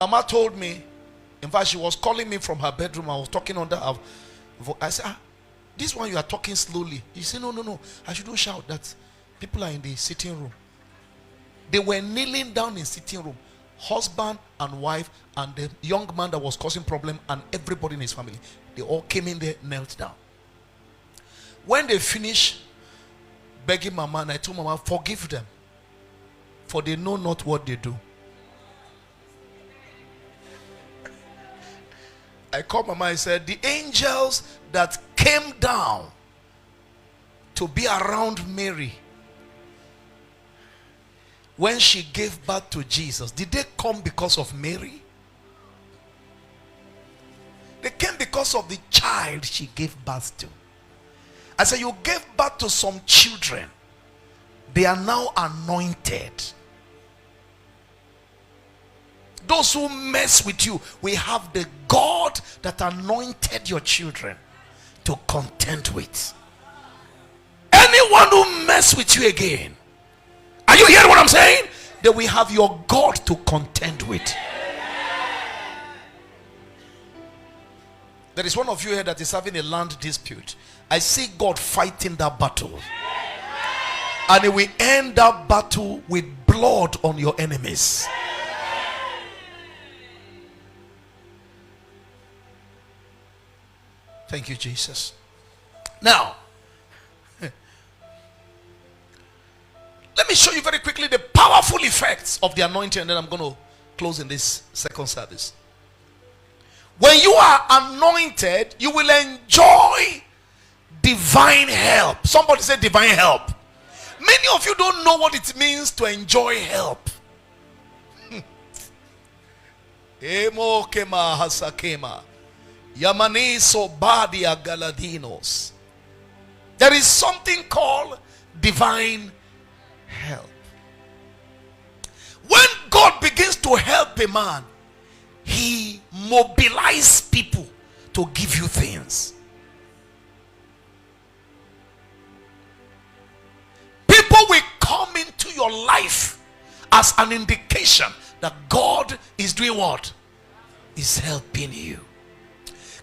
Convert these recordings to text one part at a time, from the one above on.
Mama told me, in fact, she was calling me from her bedroom. I was talking under her voice. I said, this one you are talking slowly. She said, no. I shouldn't shout that. People are in the sitting room. They were kneeling down in sitting room. Husband and wife and the young man that was causing problem and everybody in his family. They all came in there, knelt down. When they finished begging Mama, and I told Mama, forgive them, for they know not what they do. I called Mama. I said, the angels that came down to be around Mary when she gave birth to Jesus, did they come because of Mary? They came because of the child she gave birth to. I said, you gave birth to some children. They are now anointed. Those who mess with you, we have the God that anointed your children to contend with. Anyone who mess with you again, are you hearing what I'm saying? That we have your God to contend with. There is one of you here that is having a land dispute. I see God fighting that battle. And he will end that battle with blood on your enemies. Thank you, Jesus. Now, let me show you very quickly the powerful effects of the anointing, and then I'm going to close in this second service. When you are anointed, you will enjoy divine help. Somebody say divine help. Many of you don't know what it means to enjoy help. Emo kema hasakema. Yamaniso badia galadinos. There is something called divine help. When God begins to help a man, he mobilizes people to give you things. People will come into your life as an indication that God is doing what? Is helping you.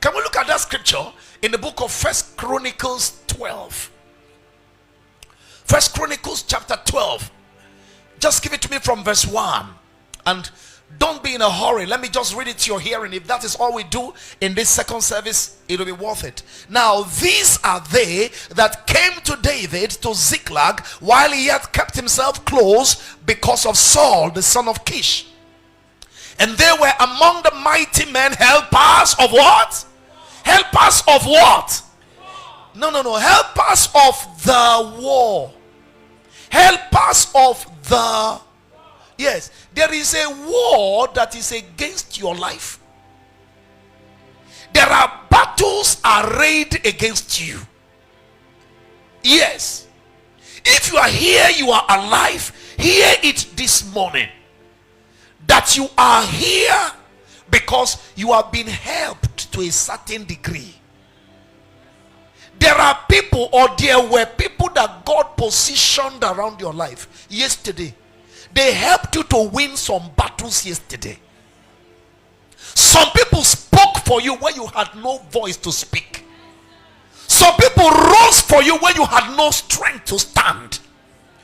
Can we look at that scripture in the book of First Chronicles 12? First Chronicles chapter 12. Just give it to me from verse 1. And don't be in a hurry. Let me just read it to your hearing. If that is all we do in this second service, it will be worth it. Now, these are they that came to David to Ziklag while he had kept himself close because of Saul, the son of Kish. And they were among the mighty men, helpers of what? Helpers of what? No. Helpers of the war. Helpers of the... Yes, there is a war that is against your life. There are battles arrayed against you. Yes. If you are here, you are alive, hear it this morning. That you are here because you have been helped to a certain degree. There are people, or there were people that God positioned around your life yesterday. They helped you to win some battles yesterday. Some people spoke for you when you had no voice to speak. Some people rose for you when you had no strength to stand.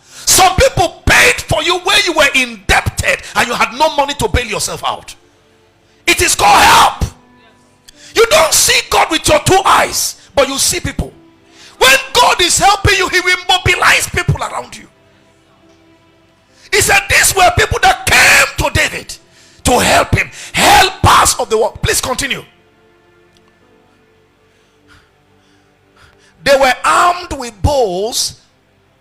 Some people paid for you when you were indebted and you had no money to bail yourself out. It is called help. You don't see God with your two eyes, but you see people. When God is helping you, he will mobilize people around you. He said these were people that came to David to help him. Helpers of the world. Please continue. They were armed with bows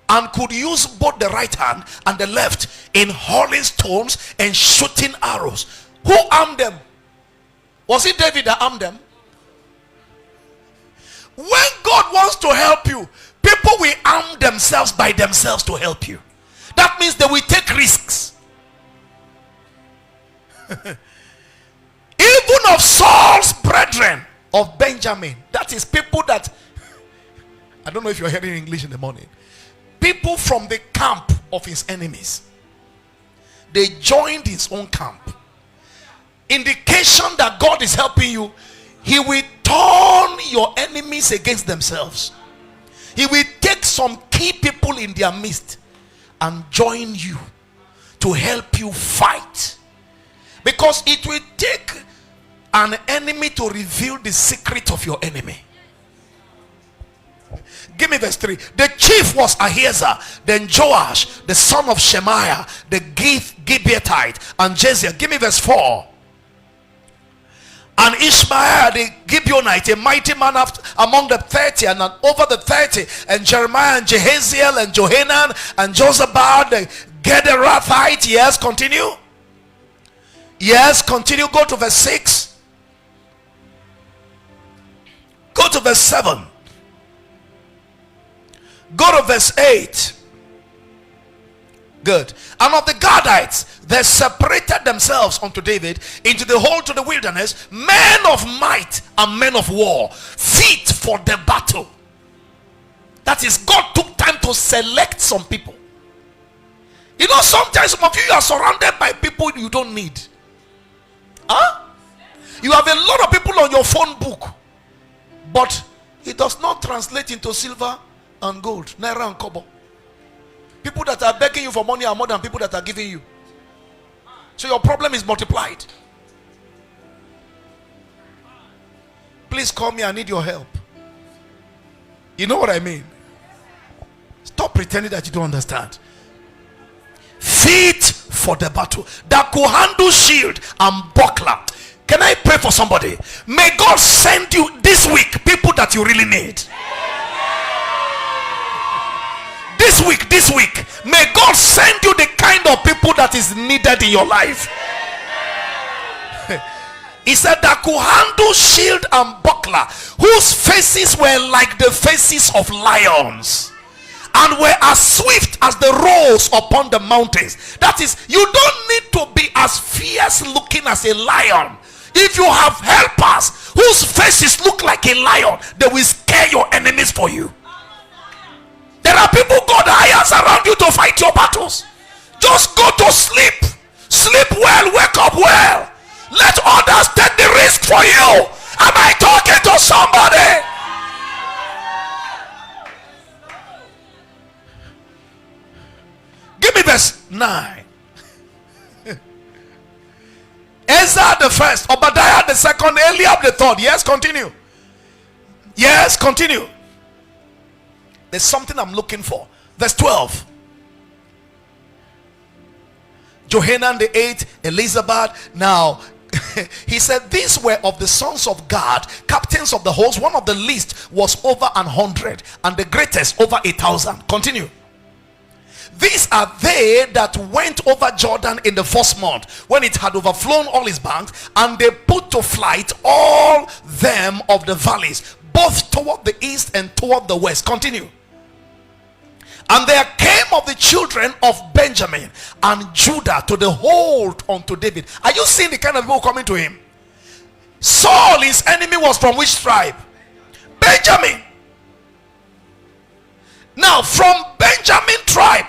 and could use both the right hand and the left in hurling stones and shooting arrows. Who armed them? Was it David that armed them? When God wants to help you, people will arm themselves by themselves to help you. That means they will take risks. Even of Saul's brethren of Benjamin, that is people that, I don't know if you're hearing English in the morning, people from the camp of his enemies, they joined his own camp. indication that God is helping you, he will turn your enemies against themselves. He will take some key people in their midst and join you to help you fight. Because it will take an enemy to reveal the secret of your enemy. Give me verse 3. The chief was Ahiezer, then Joash, the son of Shemaiah, the Gibeathite, and Jeziel. Give me verse 4. And Ishmael the Gibeonite, a mighty man among the 30 and over the 30, and Jeremiah and Jehaziel and Johanan and Josabad the Gederathite. Yes, continue. Yes, continue. Go to verse 6. Go to verse 7. Go to verse 8. Good. And of the Gadites, they separated themselves unto David into the whole to the wilderness, men of might and men of war, fit for the battle. That is, God took time to select some people. You know, sometimes some of you are surrounded by people you don't need. Huh? You have a lot of people on your phone book, but it does not translate into silver and gold, naira and kobo. People that are begging you for money are more than people that are giving you. So your problem is multiplied. Please call me, I need your help. You know what I mean? Stop pretending that you don't understand. Fit for the battle, that could handle shield and buckler. Can I pray for somebody? May God send you this week people that you really need. This week, may God send you the kind of people that is needed in your life. He said that could handle shield and buckler, whose faces were like the faces of lions, and were as swift as the roes upon the mountains. That is, you don't need to be as fierce looking as a lion. If you have helpers whose faces look like a lion, they will scare your enemies for you. There are people God hires around you to fight your battles. Just go to sleep. Sleep well, wake up well. Let others take the risk for you. Am I talking to somebody? Give me verse 9. Ezra the first, Obadiah the second, Eliab the third. Yes, continue. Yes, continue. There's something I'm looking for. Verse 12. Johanan the eighth, Elizabeth. Now, he said, these were of the sons of God, captains of the host. One of the least was over 100, and the greatest over 1,000. Continue. These are they that went over Jordan in the first month, when it had overflown all its banks, and they put to flight all them of the valleys, both toward the east and toward the west. Continue. And there came of the children of Benjamin and Judah to the hold unto David. Are you seeing the kind of people coming to him? Saul, his enemy, was from which tribe? Benjamin. Now, from Benjamin tribe,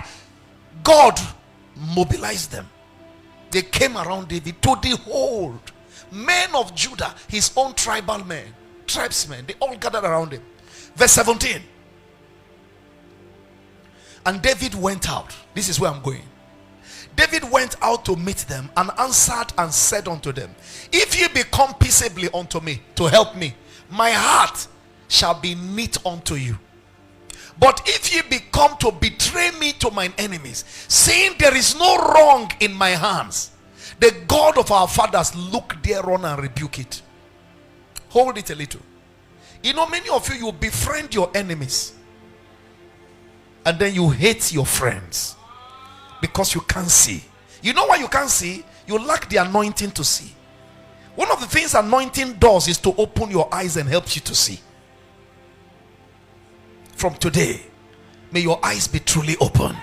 God mobilized them. They came around David to the hold. Men of Judah, his own tribal men, tribesmen, they all gathered around him. Verse 17. And David went out. This is where I'm going. David went out to meet them and answered and said unto them, if ye be come peaceably unto me to help me, my heart shall be knit unto you. But if ye be come to betray me to mine enemies, saying there is no wrong in my hands, the God of our fathers look thereon and rebuke it. Hold it a little. You know, many of you befriend your enemies, and then you hate your friends because you can't see. You know why you can't see? You lack the anointing to see. One of the things anointing does is to open your eyes and helps you to see. From today, may your eyes be truly opened.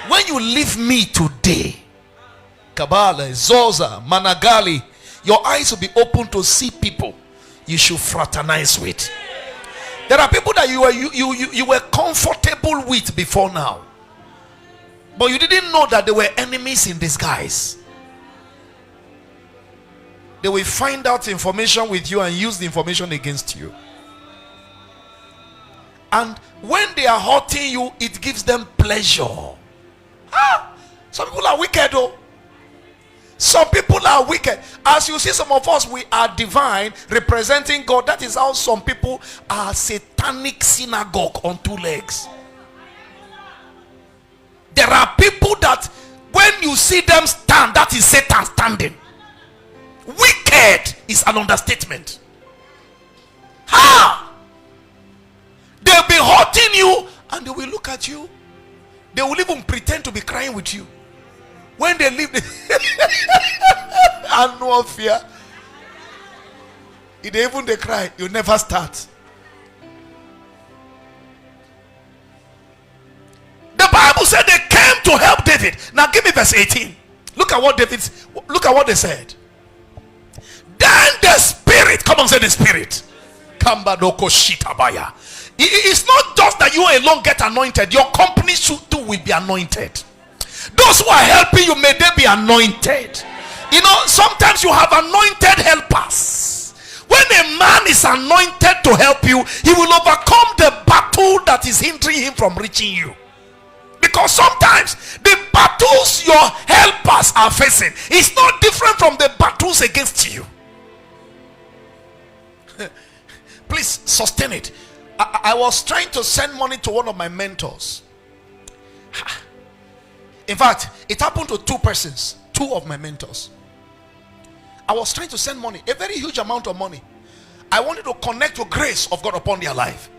When you leave me today, Kabbalah, Zoza, Managali, your eyes will be open to see people you should fraternize with. There are people that you were comfortable with before now, but you didn't know that they were enemies in disguise. they will find out information with you and use the information against you. And when they are hurting you, it gives them pleasure. Some people are wicked though. Some people are wicked. As you see, some of us, we are divine, representing God. That is how some people are satanic synagogue on two legs. There are people that when you see them stand, that is Satan standing. Wicked is an understatement. They'll be hurting you and they will look at you. They will even pretend to be crying with you. When they leave, and no fear. If they even they cry, you never start. The Bible said they came to help David. Now give me verse 18. Look at what they said. Then the Spirit, come on, say the Spirit. It's not just that you alone get anointed. Your company too will be anointed. Those who are helping you, may they be anointed. You know, sometimes you have anointed helpers. When a man is anointed to help you, he will overcome the battle that is hindering him from reaching you. Because sometimes the battles your helpers are facing is not different from the battles against you. Please sustain it. I was trying to send money to one of my mentors. In fact, it happened to two persons, two of my mentors. I was trying to send money, a very huge amount of money. I wanted to connect to grace of God upon their life.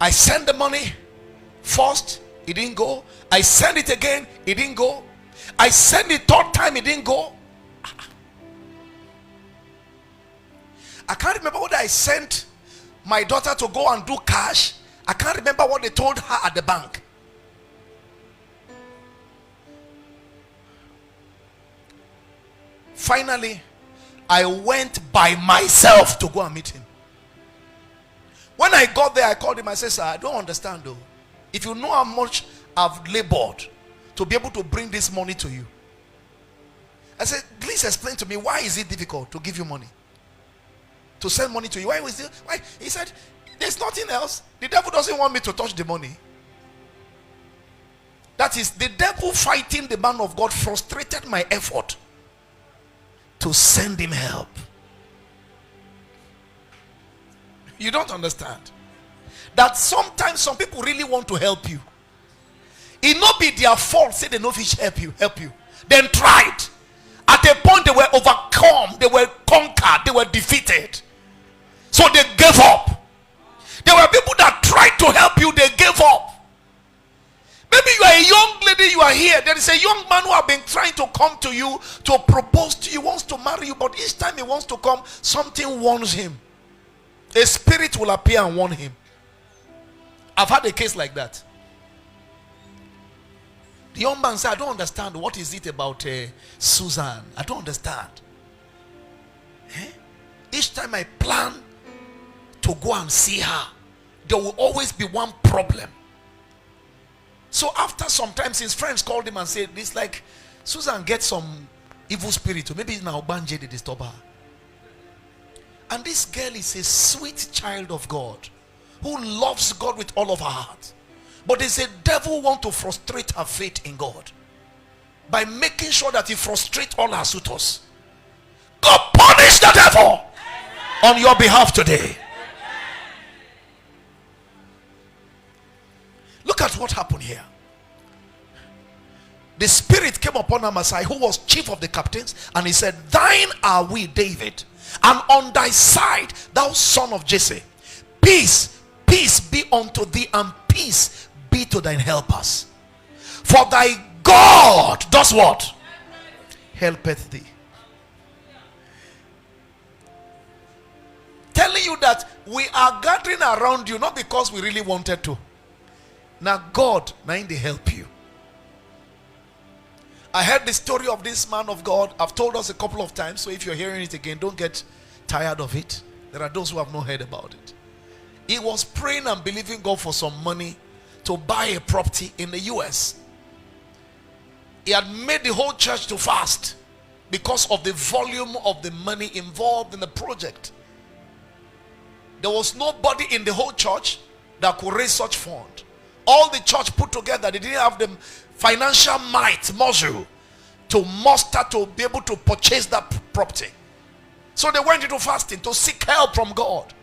I sent the money first, it didn't go. I sent it again, it didn't go. I sent it third time, it didn't go. I can't remember whether I sent my daughter to go and do cash. I can't remember what they told her at the bank. Finally, I went by myself to go and meet him. When I got there, I called him. I said, sir, I don't understand though. If you know how much I've labored to be able to bring this money to you. I said, please explain to me, why is it difficult to give you money? To send money to you? Why? He said, there's nothing else. The devil doesn't want me to touch the money. That is, the devil fighting the man of God frustrated my effort to send him help. You don't understand that sometimes some people really want to help you. It not be their fault. Say they know if help you. Then tried. At a point they were overcome, they were conquered, they were defeated. So they gave up. There were people that tried to help you, they gave up. Maybe you are a young lady, you are here. There is a young man who have been trying to come to you to propose to you, wants to marry you, but each time he wants to come, something warns him. A spirit will appear and warn him. I've had a case like that. The young man said, I don't understand. What is it about Susan? I don't understand. Each time I plan to go and see her, there will always be one problem. So after some time, his friends called him and said, it's like Susan gets some evil spirit, or maybe it's now Banje they disturb her. And this girl is a sweet child of God who loves God with all of her heart. But there's a devil want to frustrate her faith in God by making sure that he frustrates all her suitors. God punish the devil on your behalf today. Look at what happened here. The spirit came upon Amasai, who was chief of the captains, and he said, thine are we, David, and on thy side, thou son of Jesse. Peace, peace be unto thee, and peace be to thine helpers. For thy God does what? Helpeth thee. Telling you that we are gathering around you not because we really wanted to. Now God, now they help you. I heard the story of this man of God. I've told us a couple of times, so if you're hearing it again, don't get tired of it. There are those who have not heard about it. He was praying and believing God for some money to buy a property in the US. He had made the whole church to fast. because of the volume of the money involved in the project. There was nobody in the whole church that could raise such fund. All the church put together, they didn't have the financial might, muscle, to muster to be able to purchase that property. So they went into fasting to seek help from God.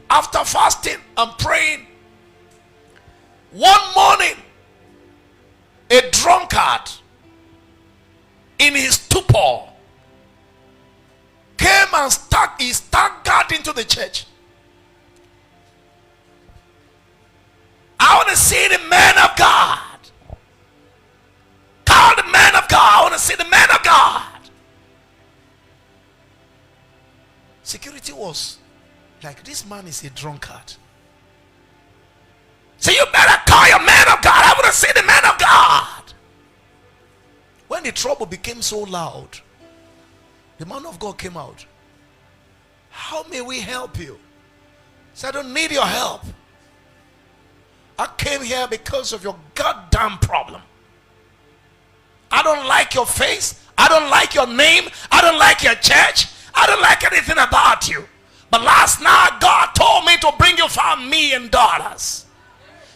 After fasting and praying, one morning, a drunkard in his stupor came and staggered into the church. I want to see the man of God. Call the man of God. I want to see the man of God. Security was like, this man is a drunkard. So you better call your man of God. I want to see the man of God. When the trouble became so loud, the man of God came out. How may we help you? He said, I don't need your help. I came here because of your goddamn problem. I don't like your face. I don't like your name. I don't like your church. I don't like anything about you. But last night God told me to bring you $5 million.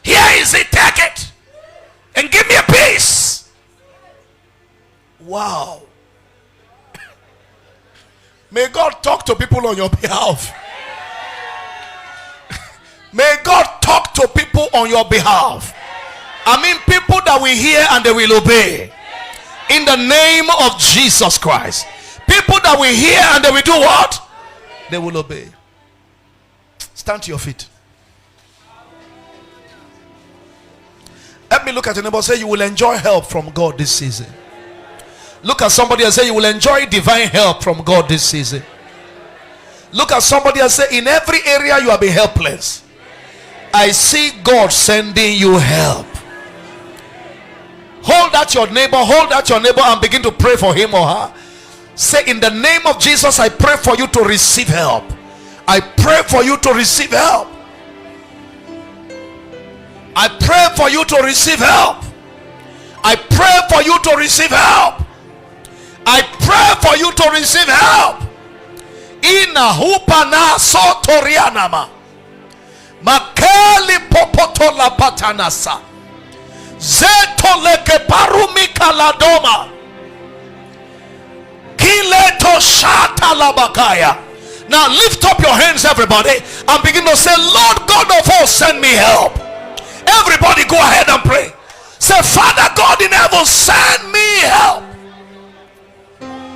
Here is it. Take it and give me a piece. Wow. May God talk to people on your behalf. May God talk to people on your behalf. I mean, people that will hear and they will obey. In the name of Jesus Christ. People that will hear and they will do what? They will obey. Stand to your feet. Let me look at your neighbor and say, you will enjoy help from God this season. Look at somebody and say, you will enjoy divine help from God this season. Look at somebody and say, in every area you have been helpless, I see God sending you help. Hold out your neighbor and begin to pray for him or her. Say, in the name of Jesus, I pray for you to receive help. I pray for you to receive help. I pray for you to receive help. I pray for you to receive help. I pray for you to receive help. Ina hupana sotorianama. Makeli popotola patanasa. Zetoleke parumika ladoma. Kileto shata labakaya. Now lift up your hands, everybody, and begin to say, Lord God of hosts, send me help. Everybody go ahead and pray. Say, Father God in heaven, send me help.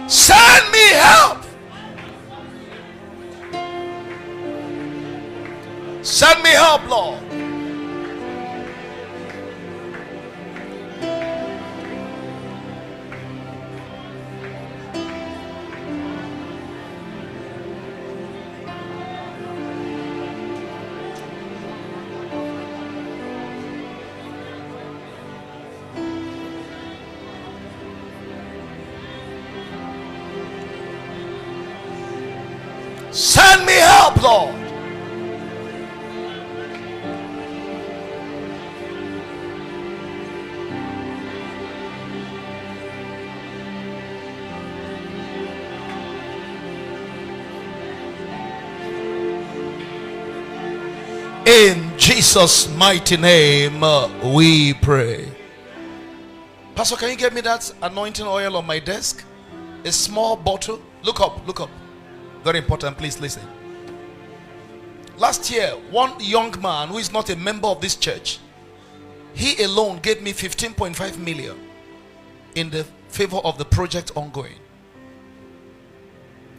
Send me help. Send me help, Lord. Send me help, Lord. In Jesus' mighty name we pray. Pastor, can you get me that anointing oil on my desk? A small bottle. Look up, look up. Very important, please listen. Last year, one young man who is not a member of this church, he alone gave me 15.5 million in the favor of the project ongoing.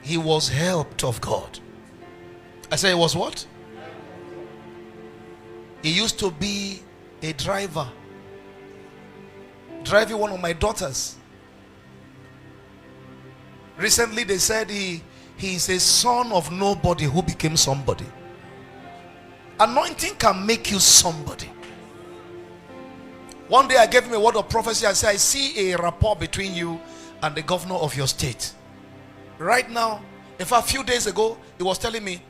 He was helped of God. I say he was what? He used to be a driver, driving one of my daughters. Recently they said he is a son of nobody who became somebody. Anointing can make you somebody. One day I gave him a word of prophecy. I said, I see a rapport between you and the governor of your state. Right now, in fact, a few days ago, he was telling me,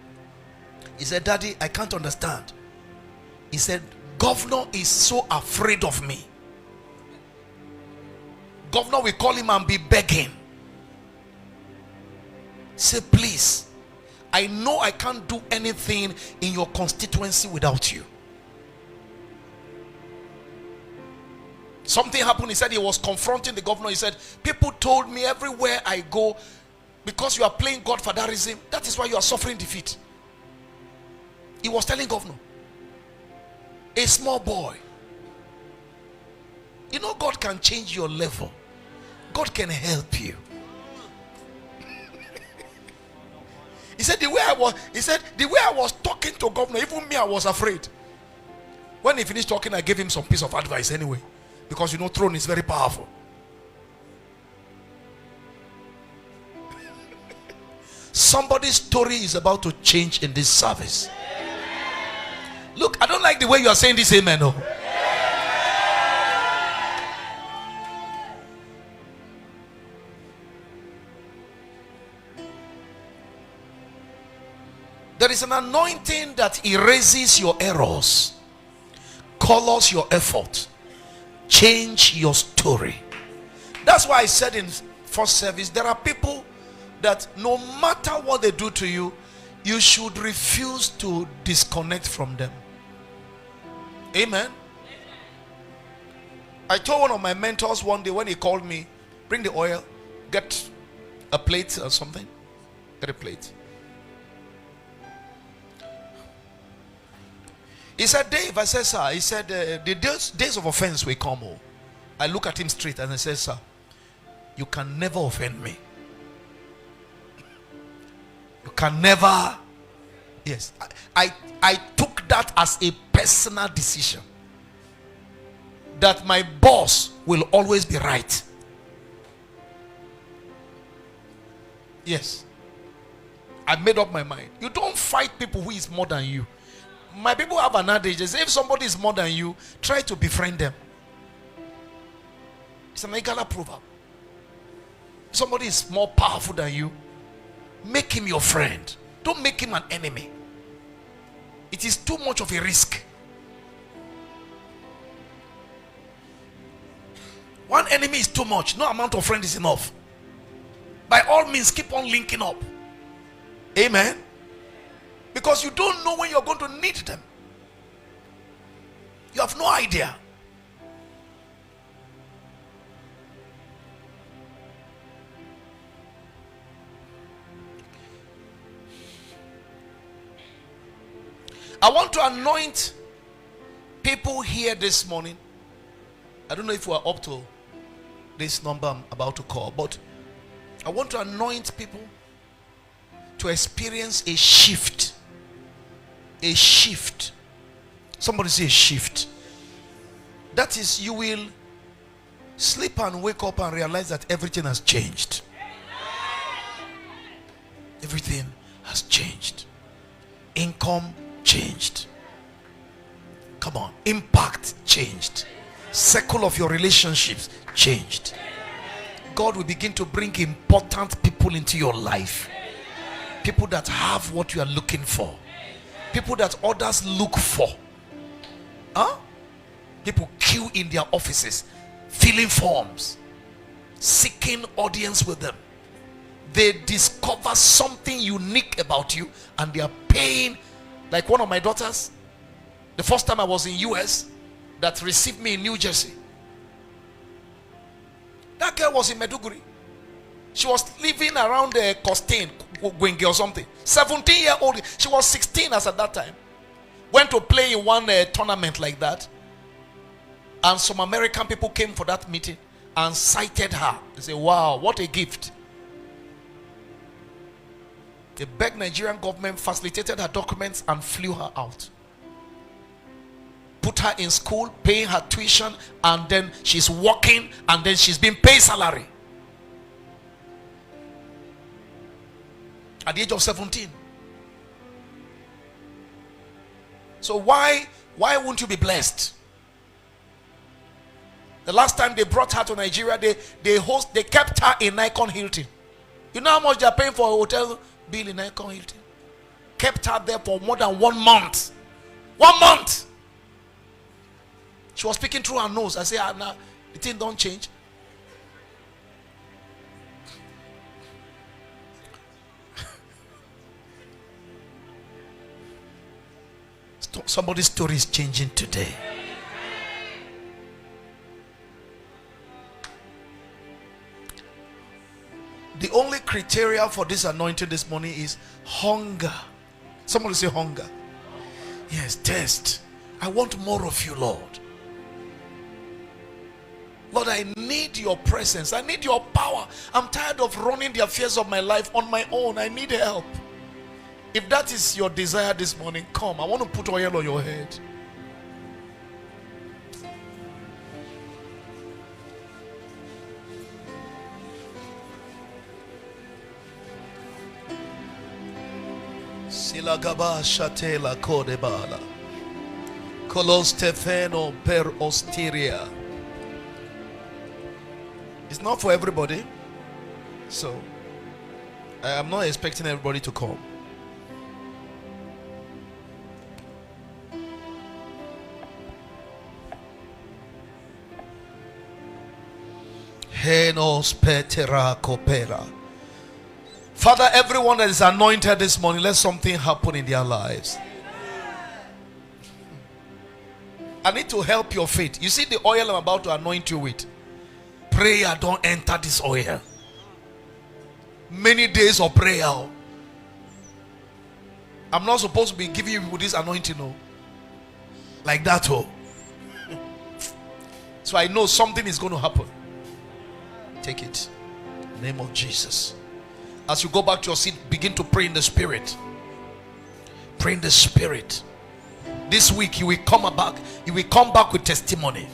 he said, Daddy, I can't understand. He said, governor is so afraid of me. Governor will call him and be begging. Say, please, I know I can't do anything in your constituency without you. Something happened. He said he was confronting the governor. He said, people told me everywhere I go, because you are playing godfatherism, that is why you are suffering defeat. He was telling governor, a small boy. You know, God can change your level. God can help you. He said the way I was talking to governor, even me, I was afraid. When he finished talking, I gave him some piece of advice anyway, because you know, throne is very powerful. Somebody's story is about to change in this service. Look, I don't like the way you are saying this amen. No. There is an anointing that erases your errors, colors your effort, change your story. That's why I said in first service, there are people that no matter what they do to you, you should refuse to disconnect from them. Amen. I told one of my mentors one day when he called me, bring the oil, get a plate or something, get a plate. He said, Dave, I said, sir, he said, the days of offense will come. Oh. I look at him straight and I said, sir, you can never offend me. You can never. Yes, I took that as a personal decision, that my boss will always be right. Yes, I made up my mind. You don't fight people who is more than you. My people have an adage. They say if somebody is more than you, try to befriend them. It's an Igala proverb. If somebody is more powerful than you, make him your friend. Don't make him an enemy. It is too much of a risk. One enemy is too much. No amount of friend is enough. By all means, keep on linking up. Amen. Because you don't know when you're going to need them. You have no idea. I want to anoint people here this morning. I don't know if we are up to this number I'm about to call, but I want to anoint people to experience a shift. A shift. Somebody say a shift. That is, you will sleep and wake up and realize that everything has changed. Everything has changed. Income changed. Come on. Impact changed. Circle of your relationships changed. God will begin to bring important people into your life. People that have what you are looking for. People that others look for. People queue in their offices, filling forms, seeking audience with them. They discover something unique about you and they are paying. Like one of my daughters, the first time I was in US, that received me in New Jersey. That girl was in Meduguri. She was living around Costain, Gwenge or something. 17-year-old. She was 16 as at that time. Went to play in one tournament like that. And some American people came for that meeting and cited her. They say, wow, what a gift. The begged Nigerian government facilitated her documents and flew her out. Put her in school, paying her tuition, and then she's working, and then she's being paid salary. At the age of 17. So why won't you be blessed? The last time they brought her to Nigeria, they kept her in Nikon Hilton. You know how much they are paying for a hotel bill in Nikon Hilton? Kept her there for more than 1 month. 1 month. She was speaking through her nose. I say, nah, the thing don't change. Somebody's story is changing today. The only criteria for this anointing this morning is hunger. Somebody say hunger. Yes, thirst. I want more of you, Lord. Lord, I need your presence. I need your power. I'm tired of running the affairs of my life on my own. I need help. If that is your desire this morning, come. I want to put oil on your head. Silagaba shatela kodebala. Kolostefeno per osteria. It's not for everybody. So I am not expecting everybody to come. Henos petera kopera. Father, everyone that is anointed this morning, let something happen in their lives. I need to help your faith. You see the oil I'm about to anoint you with? Prayer don't enter this oil. Many days of prayer. I'm not supposed to be giving you with this anointing, no. Like that, oh. So I know something is going to happen. Take it. In the name of Jesus. As you go back to your seat, begin to pray in the spirit. Pray in the spirit. This week you will come back. You will come back with testimony.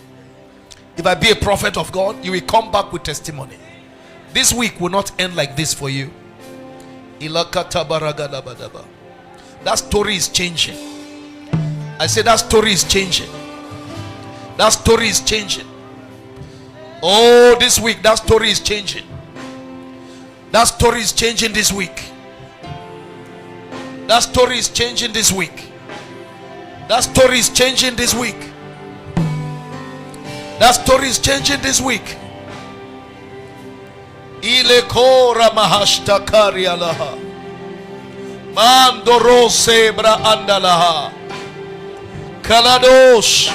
If I be a prophet of God, you will come back with testimony. This week will not end like this for you. That story is changing. I say that story is changing. That story is changing. Oh, this week that story is changing. That story is changing this week. That story is changing this week. That story is changing this week. That story is changing this week. Ile kora mahashtakari alaha. Mandoro sebra andalaha. Kaladosh.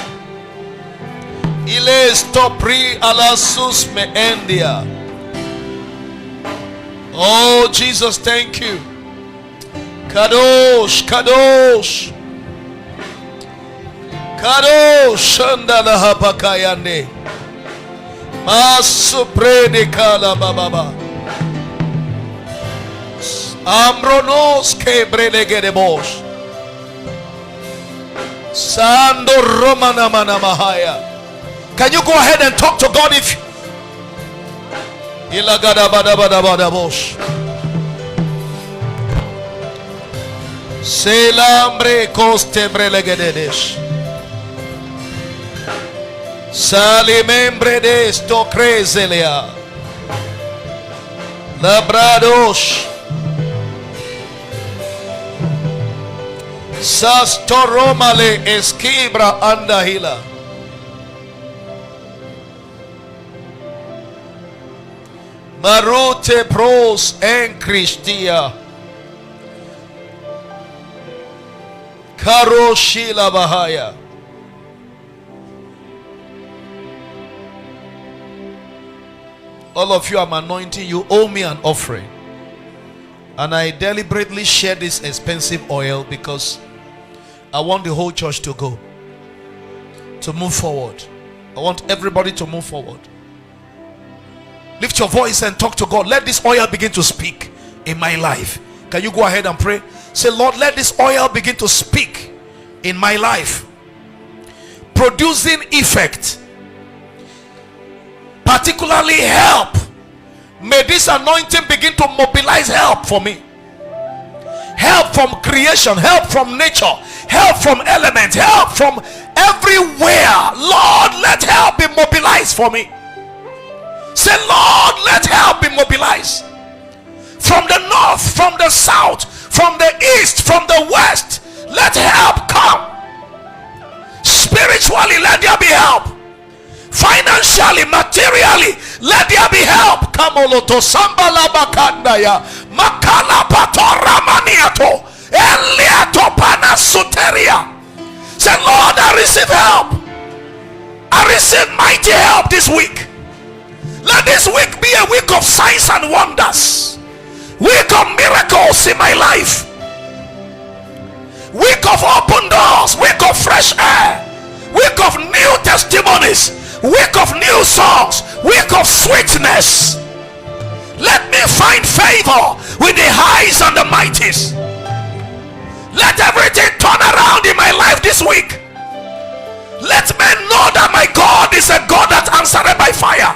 Ile stopri ala sus me endia. Oh Jesus, thank you. Kadosh, Kadosh. Kadosh andalaha pakayande. Masuprede kala bababa. Ambronos kebrelegedebosh. Sando romana manamahaya. Can you go ahead and talk to God if Ilagada badabadabosh. Selambre coste brelegedesh. Salimembre de esto crezelea. Labradosh. Sastoromale esquibra andahila. Marute pros en Christia. Karoshila bahaya. All of you, I'm anointing you. Owe me an offering. And I deliberately share this expensive oil because I want the whole church to go, to move forward. I want everybody to move forward. Lift your voice and talk to God. Let this oil begin to speak in my life. Can you go ahead and pray? Say, Lord, let this oil begin to speak in my life, producing effect, particularly help. May this anointing begin to mobilize help for me. Help from creation, help from nature, help from elements, help from everywhere. Lord, let help be mobilized for me. Say, Lord, let help be mobilized from the north, from the south, from the east, from the west. Let help come. Spiritually, let there be help. Financially, materially, let there be help. Kamoloto sambala bakandaya makala patora maniato eliato panasuteria Say, Lord, I receive help. I receive mighty help this week. Let this week be a week of signs and wonders, week of miracles in my life, week of open doors, week of fresh air, week of new testimonies, week of new songs, week of sweetness. Let me find favor with the highs and the mighties. Let everything turn around in my life this week. Let men know that my God is a God that answered by fire.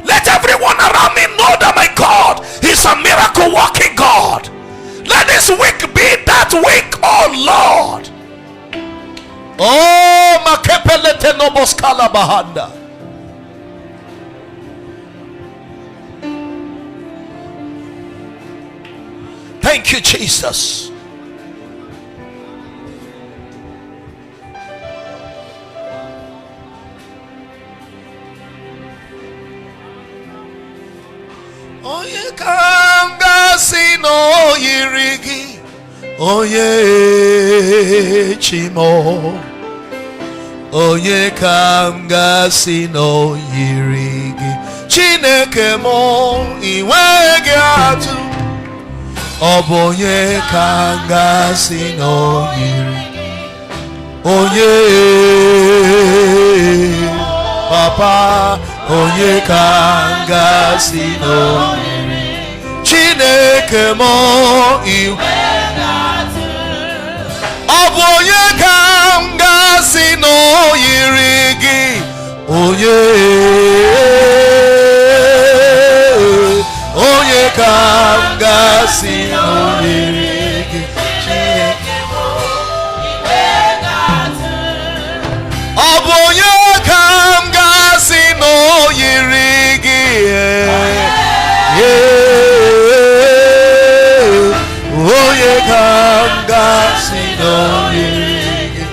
Let everyone around me know that my God is a miracle working God. Let this week be that week, oh Lord. Oh, makepelete noboskala bahanda. Thank you, Jesus. Oye kanga sino yirigi, oye chimo, oye kanga sino yirigi, Chineke mo iwege atu, oboye kanga sino yirigi, oye papa. Onye kanga sino Chineke mo onye kanga sino yirigi onye kanga sino yirigi Chineke mo onye kanga sino yirigi oye kanga sino yirigi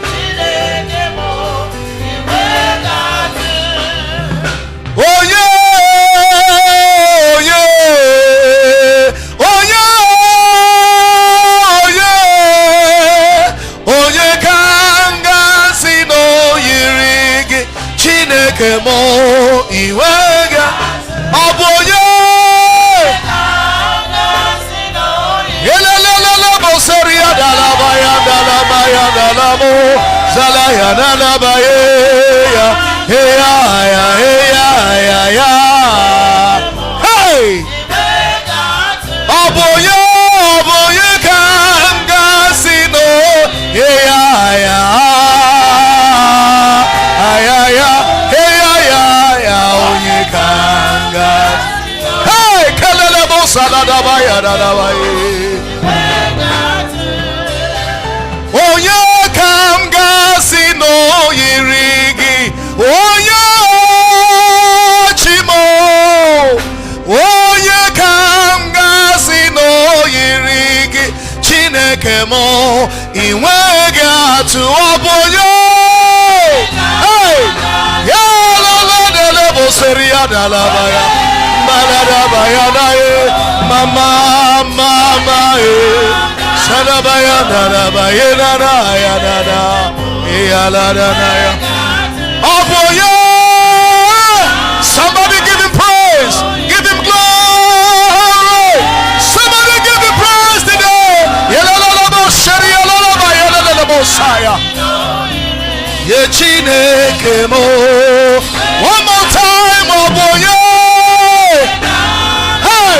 oye kanga sino yirigi Chineke mo iwega aboye yelelelele boseria dalabaya dalamo zalaya dalabaye ya hey aboye kanga sino onye kanga hey kelele bosala dabaya dalabaye onye kanga sino yirigi onye chimo onye kanga sino yirigi Chineke mo inwege atu obonye hey ya lele boseria dalabaya baladabaya daye mama sadabaya dalabaya ya dada ya la dada aboye. Somebody give him praise, give him glory. Somebody give him praise today. Ye Chineke mo. One more time, oh boy. Hey,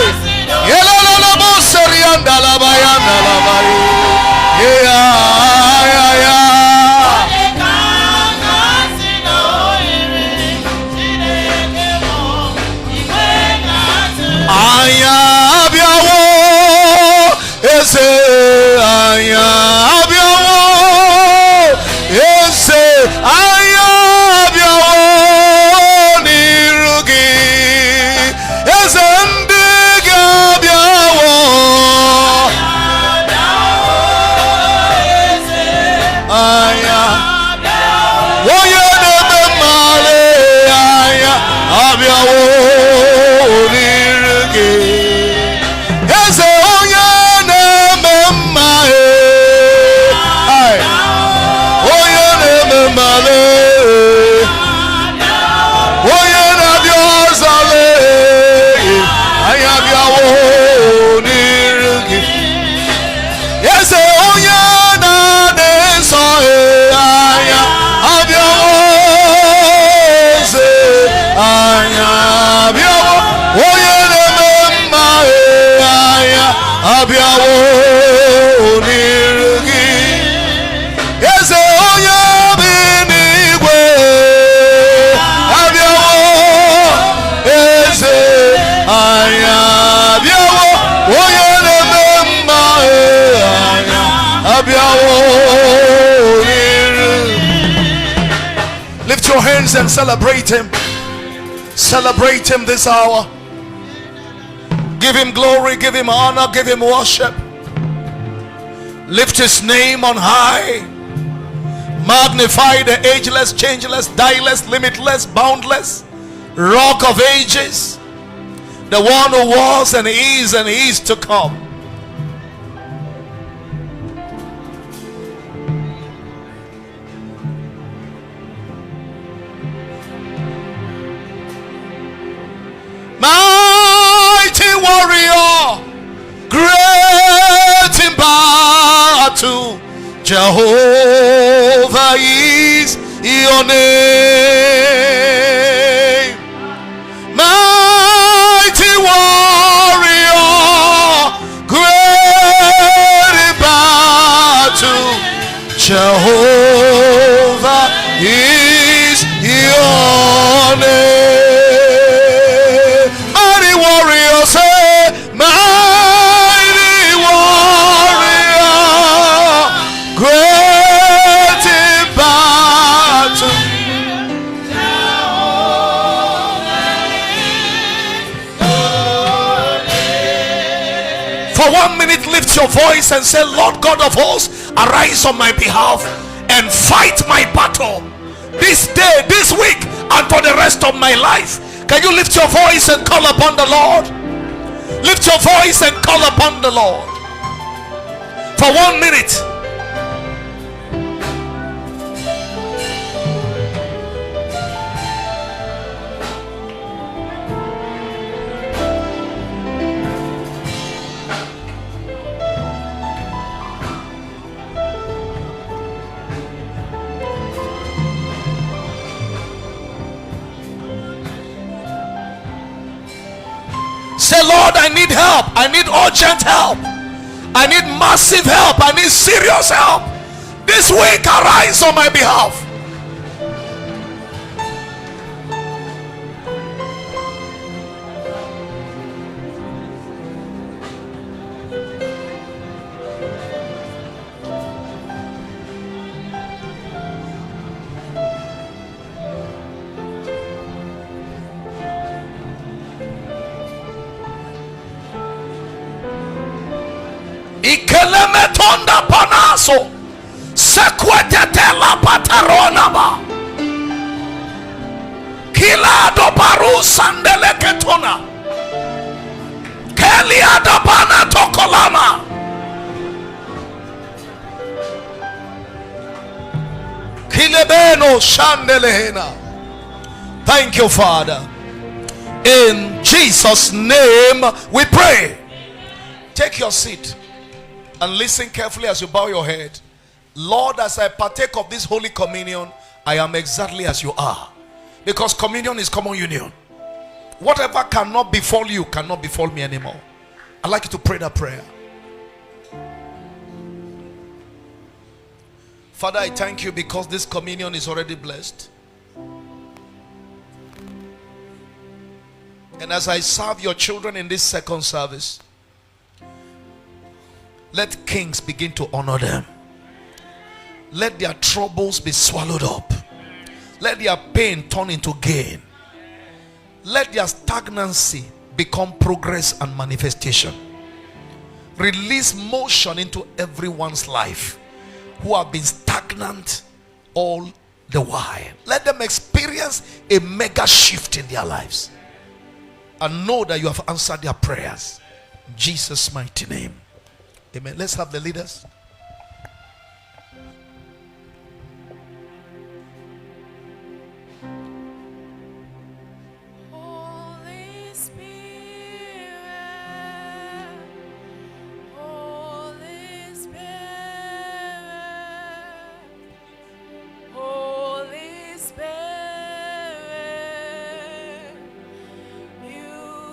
abiawo nirugi eze onye binigwe abiawo eze anya abiawo onye nememma anya abiawo nirugi. Lift your hands and celebrate him. Celebrate him this hour. Give him glory, give him honor, give him worship. Lift his name on high. Magnify the ageless, changeless, dieless, limitless, boundless Rock of ages, the one who was and is to come. Mighty warrior, great in battle, Jehovah is your name. Mighty warrior, great in battle, Jehovah is your name. Mighty warrior, say, mighty warrior, great in battle. For 1 minute, lift your voice and say, Lord God of hosts, arise on my behalf and fight my battle this day, this week, and for the rest of my life. Can you lift your voice and call upon the Lord? Lift your voice and call upon the Lord for 1 minute. Say, Lord, I need help. I need urgent help. I need massive help. I need serious help. This week, arise on my behalf. Ikelemetonda panaso sekwetetela pataronaba kilado baru sandeleketona keliada bana tokolama. Kilebeno shandelehena. Thank you, Father. In Jesus' name we pray. Take your seat and listen carefully as you bow your head. Lord, as I partake of this Holy Communion, I am exactly as you are. Because communion is common union. Whatever cannot befall you cannot befall me anymore. I'd like you to pray that prayer. Father, I thank you because this communion is already blessed. And as I serve your children in this second service, let kings begin to honor them. Let their troubles be swallowed up. Let their pain turn into gain. Let their stagnancy become progress and manifestation. Release motion into everyone's life who have been stagnant all the while. Let them experience a mega shift in their lives and know that you have answered their prayers. In Jesus' mighty name. Amen. Let's have the leaders.